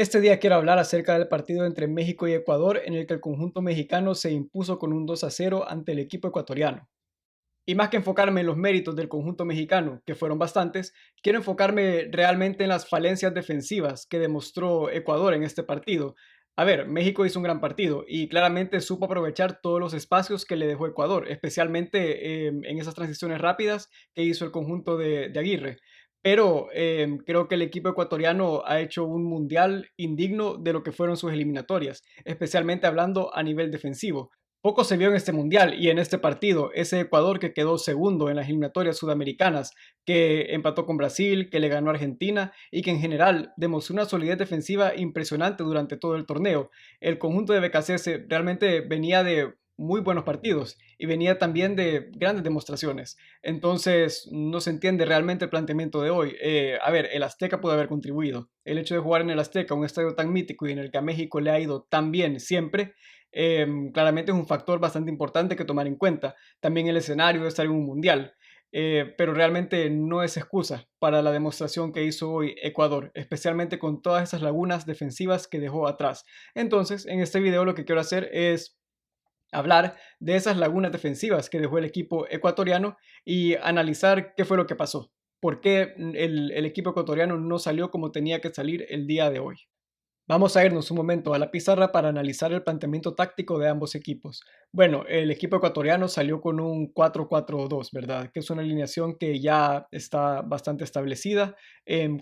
Este día quiero hablar acerca del partido entre México y Ecuador en el que el conjunto mexicano se impuso con un 2-0 ante el equipo ecuatoriano. Y más que enfocarme en los méritos del conjunto mexicano, que fueron bastantes, quiero enfocarme realmente en las falencias defensivas que demostró Ecuador en este partido. A ver, México hizo un gran partido y claramente supo aprovechar todos los espacios que le dejó Ecuador, especialmente en esas transiciones rápidas que hizo el conjunto de Aguirre. Pero creo que el equipo ecuatoriano ha hecho un mundial indigno de lo que fueron sus eliminatorias, especialmente hablando a nivel defensivo. Poco se vio en este mundial y en este partido, ese Ecuador que quedó segundo en las eliminatorias sudamericanas, que empató con Brasil, que le ganó a Argentina y que en general demostró una solidez defensiva impresionante durante todo el torneo. El conjunto de BKC realmente venía de muy buenos partidos y venía también de grandes demostraciones. Entonces, no se entiende realmente el planteamiento de hoy. A ver, el Azteca pudo haber contribuido. El hecho de jugar en el Azteca, un estadio tan mítico y en el que a México le ha ido tan bien siempre, claramente es un factor bastante importante que tomar en cuenta. También el escenario de estar en un mundial. Pero realmente no es excusa para la demostración que hizo hoy Ecuador, especialmente con todas esas lagunas defensivas que dejó atrás. Entonces, en este video lo que quiero hacer es hablar de esas lagunas defensivas que dejó el equipo ecuatoriano y analizar qué fue lo que pasó, por qué el equipo ecuatoriano no salió como tenía que salir el día de hoy. Vamos a irnos un momento a la pizarra para analizar el planteamiento táctico de ambos equipos. Bueno, el equipo ecuatoriano salió con un 4-4-2, ¿verdad? Que es una alineación que ya está bastante establecida,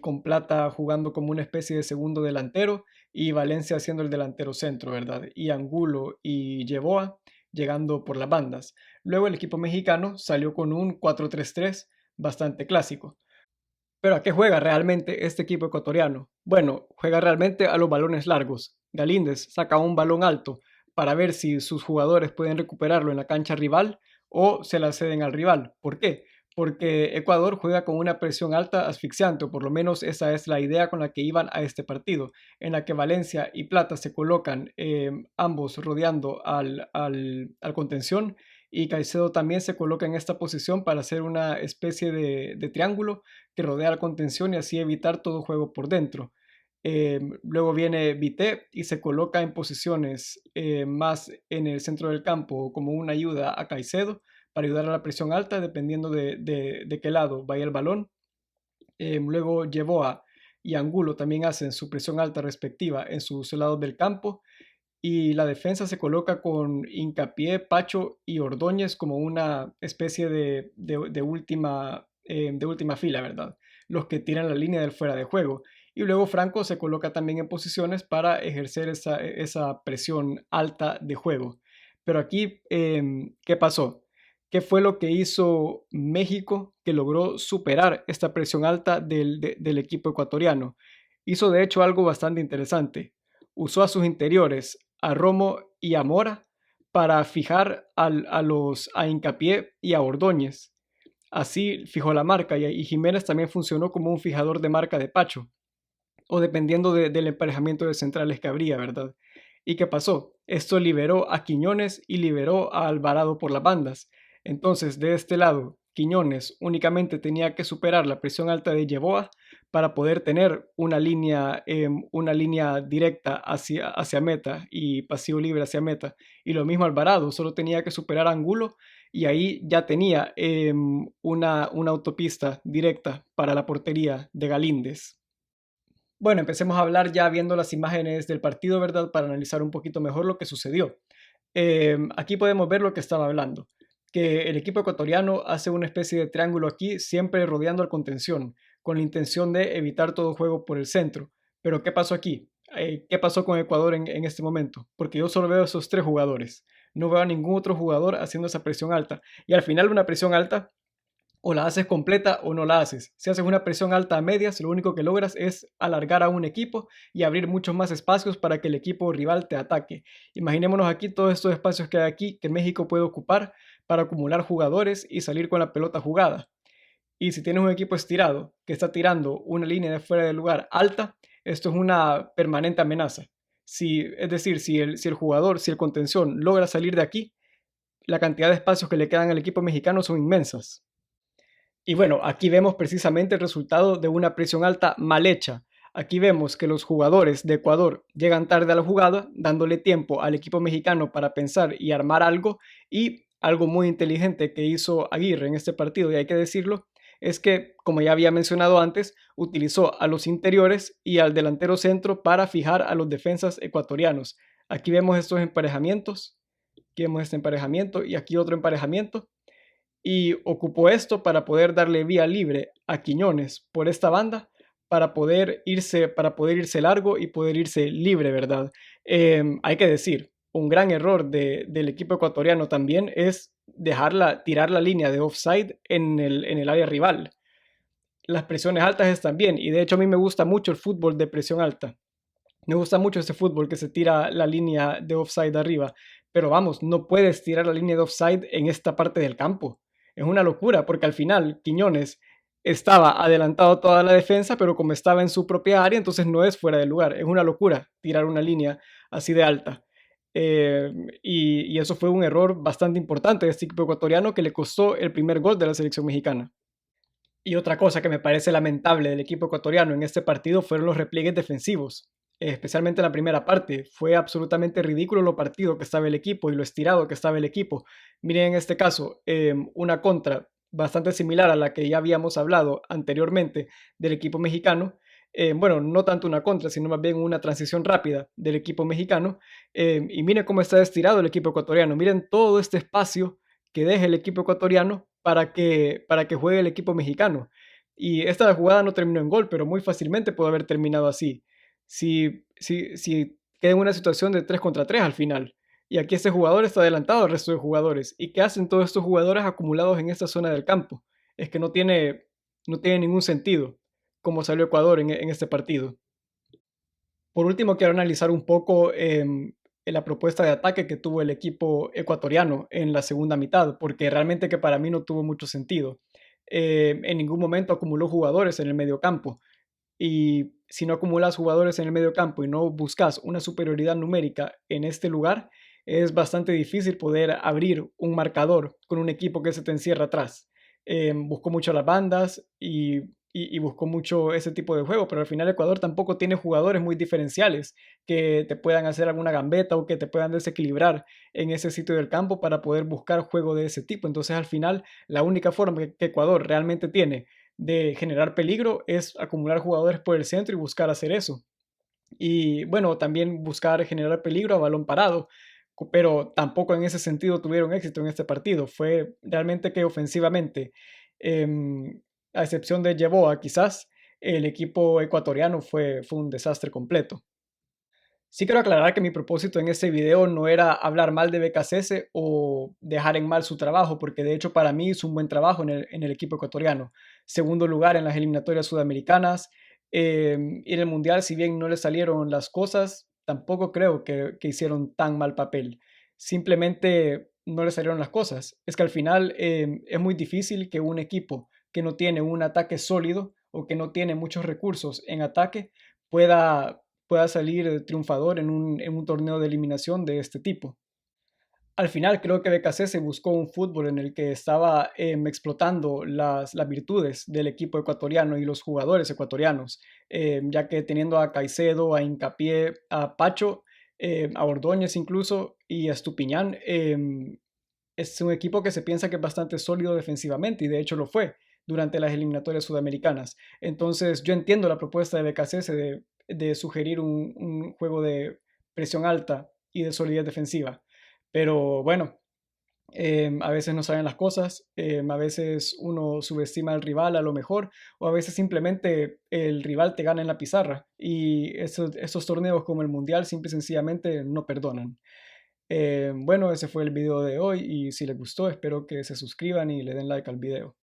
con Plata jugando como una especie de segundo delantero y Valencia siendo el delantero centro, ¿verdad? Y Angulo y Yeboa llegando por las bandas. Luego el equipo mexicano salió con un 4-3-3 bastante clásico. Pero ¿a qué juega realmente este equipo ecuatoriano? Bueno, juega realmente a los balones largos. Galíndez saca un balón alto para ver si sus jugadores pueden recuperarlo en la cancha rival o se la ceden al rival. ¿Por qué? Porque Ecuador juega con una presión alta asfixiante, o por lo menos esa es la idea con la que iban a este partido, en la que Valencia y Plata se colocan ambos rodeando al contención y Caicedo también se coloca en esta posición para hacer una especie de triángulo que rodea la contención y así evitar todo juego por dentro. Luego viene Vité y se coloca en posiciones más en el centro del campo como una ayuda a Caicedo para ayudar a la presión alta dependiendo de qué lado vaya el balón. Luego Yeboah y Angulo también hacen su presión alta respectiva en sus lados del campo y la defensa se coloca con Hincapié, Pacho y Ordóñez como una especie de última fila, ¿verdad? Los que tiran la línea del fuera de juego. Y luego Franco se coloca también en posiciones para ejercer esa presión alta de juego. Pero aquí, ¿qué pasó? ¿Qué fue lo que hizo México que logró superar esta presión alta del equipo ecuatoriano? Hizo de hecho algo bastante interesante. Usó a sus interiores, a Romo y a Mora, para fijar a Hincapié y a Ordóñez. Así fijó la marca y Jiménez también funcionó como un fijador de marca de Pacho, o dependiendo del emparejamiento de centrales que habría, ¿verdad? ¿Y qué pasó? Esto liberó a Quiñones y liberó a Alvarado por las bandas. Entonces, de este lado, Quiñones únicamente tenía que superar la presión alta de Yeboah para poder tener una línea directa hacia meta y pasivo libre hacia meta. Y lo mismo Alvarado, solo tenía que superar a Angulo y ahí ya tenía una autopista directa para la portería de Galíndez. Bueno, empecemos a hablar ya viendo las imágenes del partido, ¿verdad? Para analizar un poquito mejor lo que sucedió. Aquí podemos ver lo que estaba hablando, que el equipo ecuatoriano hace una especie de triángulo aquí, siempre rodeando al contención, con la intención de evitar todo juego por el centro. Pero ¿qué pasó aquí? ¿Qué pasó con Ecuador en este momento? Porque yo solo veo esos tres jugadores. No veo a ningún otro jugador haciendo esa presión alta. Y al final una presión alta o la haces completa o no la haces. Si haces una presión alta a medias, lo único que logras es alargar a un equipo y abrir muchos más espacios para que el equipo rival te ataque. Imaginémonos aquí todos estos espacios que hay aquí que México puede ocupar para acumular jugadores y salir con la pelota jugada. Y si tienes un equipo estirado que está tirando una línea de fuera de lugar alta, esto es una permanente amenaza. Es decir, si el jugador, si el contención logra salir de aquí, la cantidad de espacios que le quedan al equipo mexicano son inmensas. Y bueno, aquí vemos precisamente el resultado de una presión alta mal hecha. Aquí vemos que los jugadores de Ecuador llegan tarde a la jugada, dándole tiempo al equipo mexicano para pensar y armar algo. Y algo muy inteligente que hizo Aguirre en este partido, y hay que decirlo, es que, como ya había mencionado antes, utilizó a los interiores y al delantero centro para fijar a los defensas ecuatorianos. Aquí vemos estos emparejamientos, aquí vemos este emparejamiento y aquí otro emparejamiento, y ocupó esto para poder darle vía libre a Quiñones por esta banda para poder irse largo y poder irse libre, ¿verdad? Hay que decir, un gran error del equipo ecuatoriano también es tirar la línea de offside en el área rival. Las presiones altas están bien, y de hecho a mí me gusta mucho el fútbol de presión alta. Me gusta mucho ese fútbol que se tira la línea de offside arriba, pero vamos, no puedes tirar la línea de offside en esta parte del campo. Es una locura porque al final Quiñones estaba adelantado a toda la defensa, pero como estaba en su propia área, entonces no es fuera de lugar. Es una locura tirar una línea así de alta. Y eso fue un error bastante importante de este equipo ecuatoriano que le costó el primer gol de la selección mexicana. Y otra cosa que me parece lamentable del equipo ecuatoriano en este partido fueron los repliegues defensivos, especialmente en la primera parte. Fue absolutamente ridículo lo partido que estaba el equipo y lo estirado que estaba el equipo. Miren en este caso, una contra bastante similar a la que ya habíamos hablado anteriormente del equipo mexicano. Bueno, no tanto una contra, sino más bien una transición rápida del equipo mexicano. Y miren cómo está estirado el equipo ecuatoriano. Miren todo este espacio que deje el equipo ecuatoriano para que juegue el equipo mexicano. Y esta jugada no terminó en gol, pero muy fácilmente pudo haber terminado así. Si queda en una situación de 3 contra 3 al final. Y aquí este jugador está adelantado al resto de jugadores. ¿Y qué hacen todos estos jugadores acumulados en esta zona del campo? Es que no tiene ningún sentido cómo salió Ecuador en este partido. Por último, quiero analizar un poco en la propuesta de ataque que tuvo el equipo ecuatoriano en la segunda mitad, porque realmente que para mí no tuvo mucho sentido. En ningún momento acumuló jugadores en el medio campo. Y si no acumulas jugadores en el medio campo y no buscas una superioridad numérica en este lugar, es bastante difícil poder abrir un marcador con un equipo que se te encierra atrás. Buscó mucho las bandas y buscó mucho ese tipo de juego, pero al final Ecuador tampoco tiene jugadores muy diferenciales que te puedan hacer alguna gambeta o que te puedan desequilibrar en ese sitio del campo para poder buscar juego de ese tipo. Entonces al final la única forma que Ecuador realmente tiene de generar peligro es acumular jugadores por el centro y buscar hacer eso. Y bueno, también buscar generar peligro a balón parado, pero tampoco en ese sentido tuvieron éxito en este partido. Fue realmente que ofensivamente, em, a excepción de Yeboah, quizás el equipo ecuatoriano fue un desastre completo. Sí quiero aclarar que mi propósito en este video no era hablar mal de BKCS o dejar en mal su trabajo, porque de hecho para mí hizo un buen trabajo en el equipo ecuatoriano. Segundo lugar en las eliminatorias sudamericanas. Y en el Mundial, si bien no le salieron las cosas, tampoco creo que hicieron tan mal papel. Simplemente no le salieron las cosas. Es que al final es muy difícil que un equipo que no tiene un ataque sólido o que no tiene muchos recursos en ataque pueda salir triunfador en un torneo de eliminación de este tipo. Al final creo que BKC se buscó un fútbol en el que estaba explotando las virtudes del equipo ecuatoriano y los jugadores ecuatorianos, ya que teniendo a Caicedo, a Hincapié, a Pacho, a Ordóñez incluso y a Estupiñán, es un equipo que se piensa que es bastante sólido defensivamente y de hecho lo fue durante las eliminatorias sudamericanas. Entonces yo entiendo la propuesta de BKC de sugerir un juego de presión alta y de solidez defensiva. Pero bueno, a veces no salen las cosas, a veces uno subestima al rival a lo mejor, o a veces simplemente el rival te gana en la pizarra. Y estos torneos como el Mundial simple y sencillamente no perdonan. Bueno, ese fue el video de hoy y si les gustó espero que se suscriban y le den like al video.